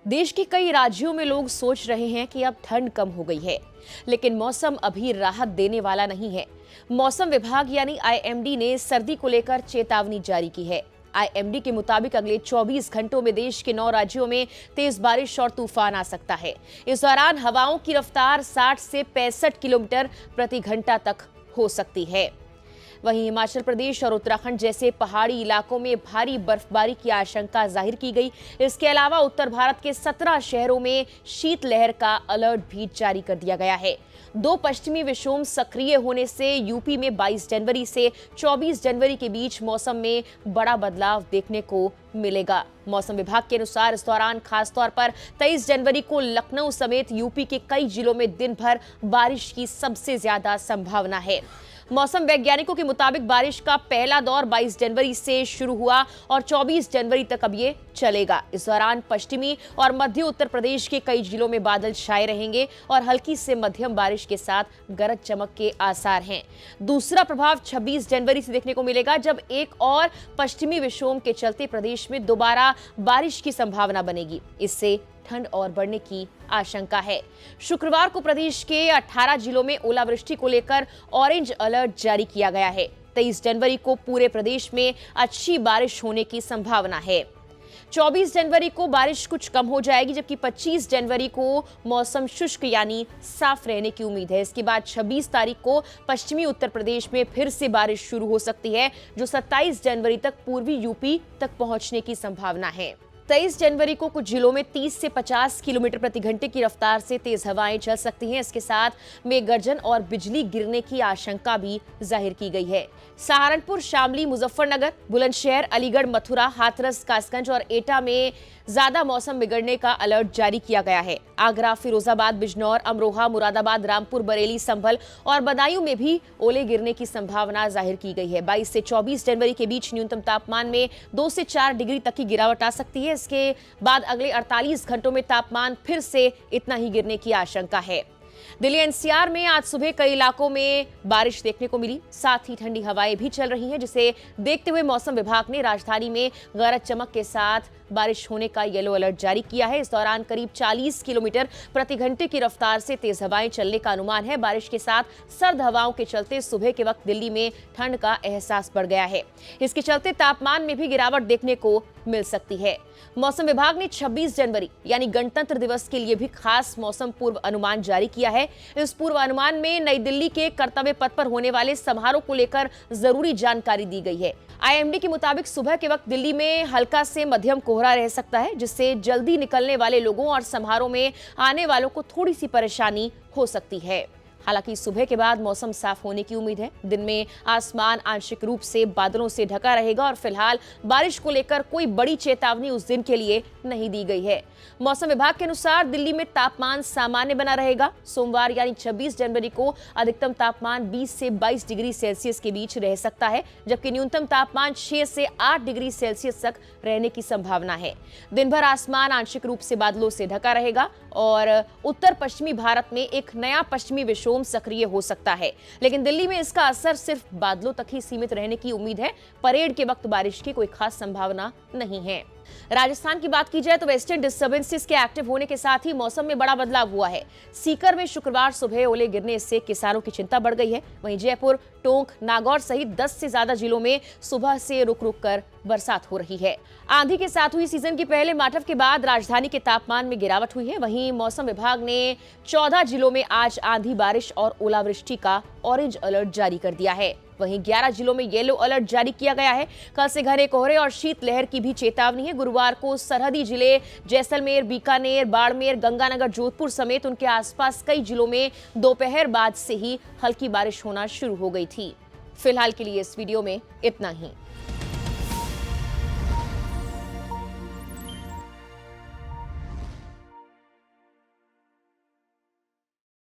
देश के कई राज्यों में लोग सोच रहे हैं कि अब ठंड कम हो गई है, लेकिन मौसम अभी राहत देने वाला नहीं है। मौसम विभाग यानी आईएमडी ने सर्दी को लेकर चेतावनी जारी की है। आईएमडी के मुताबिक अगले 24 घंटों में देश के 9 राज्यों में तेज बारिश और तूफान आ सकता है। इस दौरान हवाओं की रफ्तार 60 से 65 किलोमीटर प्रति घंटा तक हो सकती है। वहीं हिमाचल प्रदेश और उत्तराखंड जैसे पहाड़ी इलाकों में भारी बर्फबारी की आशंका जाहिर की गई। इसके अलावा उत्तर भारत के 17 शहरों में शीतलहर का अलर्ट भी जारी कर दिया गया है। 2 पश्चिमी विक्षोभ सक्रिय होने से यूपी में 22 जनवरी से 24 जनवरी के बीच मौसम में बड़ा बदलाव देखने को मिलेगा। मौसम विभाग के अनुसार इस दौरान खासतौर पर 23 जनवरी को लखनऊ समेत यूपी के कई जिलों में दिन भर बारिश की सबसे ज्यादा संभावना है। मौसम वैज्ञानिकों के मुताबिक बारिश का पहला दौर 22 जनवरी से शुरू हुआ और 24 जनवरी तक अब ये चलेगा। इस दौरान पश्चिमी और मध्य उत्तर प्रदेश के कई जिलों में बादल छाए रहेंगे और हल्की से मध्यम बारिश के साथ गरज चमक के आसार हैं। दूसरा प्रभाव 26 जनवरी से देखने को मिलेगा, जब एक और पश्चिमी विक्षोभ के चलते प्रदेश में दोबारा बारिश की संभावना बनेगी। इससे ठंड और बढ़ने की आशंका है। शुक्रवार को प्रदेश के 18 जिलों में ओलावृष्टि को लेकर ऑरेंज अलर्ट जारी किया गया है। 23 जनवरी को पूरे प्रदेश में अच्छी बारिश होने की संभावना है। 24 जनवरी को बारिश कुछ कम हो जाएगी, जबकि 25 जनवरी को मौसम शुष्क यानी साफ रहने की उम्मीद है। इसके बाद 26 तारीख को पश्चिमी उत्तर प्रदेश में फिर से बारिश शुरू हो सकती है, जो 27 जनवरी तक पूर्वी यूपी तक पहुंचने की संभावना है। 23 जनवरी को कुछ जिलों में 30 से 50 किलोमीटर प्रति घंटे की रफ्तार से तेज हवाएं चल सकती हैं। इसके साथ मेघ गर्जन और बिजली गिरने की आशंका भी जाहिर की गई है। सहारनपुर, शामली, मुजफ्फरनगर, बुलंदशहर, अलीगढ़, मथुरा, हाथरस, कासगंज और एटा में ज्यादा मौसम बिगड़ने का अलर्ट जारी किया गया है। आगरा, फिरोजाबाद, बिजनौर, अमरोहा, मुरादाबाद, रामपुर, बरेली, संभल और बदायूं में भी ओले गिरने की संभावना जाहिर की गई है। 22 से 24 जनवरी के बीच न्यूनतम तापमान में 2 से 4 डिग्री तक की गिरावट आ सकती है। इसके बाद अगले 48 घंटों में तापमान फिर से इतना ही गिरने की आशंका है। दिल्ली एनसीआर में आज सुबह कई इलाकों में बारिश देखने को मिली, साथ ही ठंडी हवाएं भी चल रही हैं, जिसे देखते हुए मौसम विभाग ने राजधानी में गरज चमक के साथ बारिश होने का येलो अलर्ट जारी किया है। इस दौरान करीब 40 किलोमीटर प्रति घंटे की रफ्तार से तेज हवाएं चलने का अनुमान है। बारिश के साथ सर्द हवाओं के चलते सुबह के वक्त दिल्ली में ठंड का एहसास बढ़ गया है। इसके चलते तापमान में भी गिरावट देखने को मिल सकती है। मौसम विभाग ने 26 जनवरी यानी गणतंत्र दिवस के लिए भी खास मौसम पूर्व अनुमान जारी किया है। इस पूर्व अनुमान में नई दिल्ली के कर्तव्य पथ पर होने वाले समारोह को लेकर जरूरी जानकारी दी गई है। आईएमडी के मुताबिक सुबह के वक्त दिल्ली में हल्का से मध्यम कोहरा रह सकता है, जिससे जल्दी निकलने वाले लोगों और समारोह में आने वालों को थोड़ी सी परेशानी हो सकती है। हालांकि सुबह के बाद मौसम साफ होने की उम्मीद है। दिन में आसमान आंशिक रूप से बादलों से ढका रहेगा और फिलहाल बारिश को लेकर कोई बड़ी चेतावनी उस दिन के लिए नहीं दी गई है। मौसम विभाग के अनुसार दिल्ली में तापमान सामान्य बना रहेगा। सोमवार यानी 26 जनवरी को अधिकतम तापमान 20 से 22 डिग्री सेल्सियस के बीच रह सकता है, जबकि न्यूनतम तापमान 6 से 8 डिग्री सेल्सियस तक रहने की संभावना है। दिन भर आसमान आंशिक रूप से बादलों से ढका रहेगा और उत्तर पश्चिमी भारत में एक नया पश्चिमी विक्षोभ सक्रिय हो सकता है, लेकिन दिल्ली में इसका असर सिर्फ बादलों तक ही सीमित रहने की उम्मीद है। परेड के वक्त बारिश की कोई खास संभावना नहीं है। राजस्थान की बात की जाए तो वेस्टर्न डिस्टर्बेंसेस के एक्टिव होने के साथ ही मौसम में बड़ा बदलाव हुआ है। सीकर में शुक्रवार सुबह ओले गिरने से किसानों की चिंता बढ़ गई है। वहीं जयपुर, टोंक, नागौर सहित 10 से ज्यादा जिलों में सुबह से रुक रुक कर बरसात हो रही है। आंधी के साथ हुई सीजन के पहले माठव के बाद राजधानी के तापमान में गिरावट हुई है। वहीं मौसम विभाग ने 14 जिलों में आज आंधी, बारिश और ओलावृष्टि का ऑरेंज अलर्ट जारी कर दिया है। वहीं 11 जिलों में येलो अलर्ट जारी किया गया है। कल से घने कोहरे और शीतलहर की भी चेतावनी है। गुरुवार को सरहदी जिले जैसलमेर, बीकानेर, बाड़मेर, गंगानगर, जोधपुर समेत उनके आसपास कई जिलों में दोपहर बाद से ही हल्की बारिश होना शुरू हो गई थी। फिलहाल के लिए इस वीडियो में इतना ही।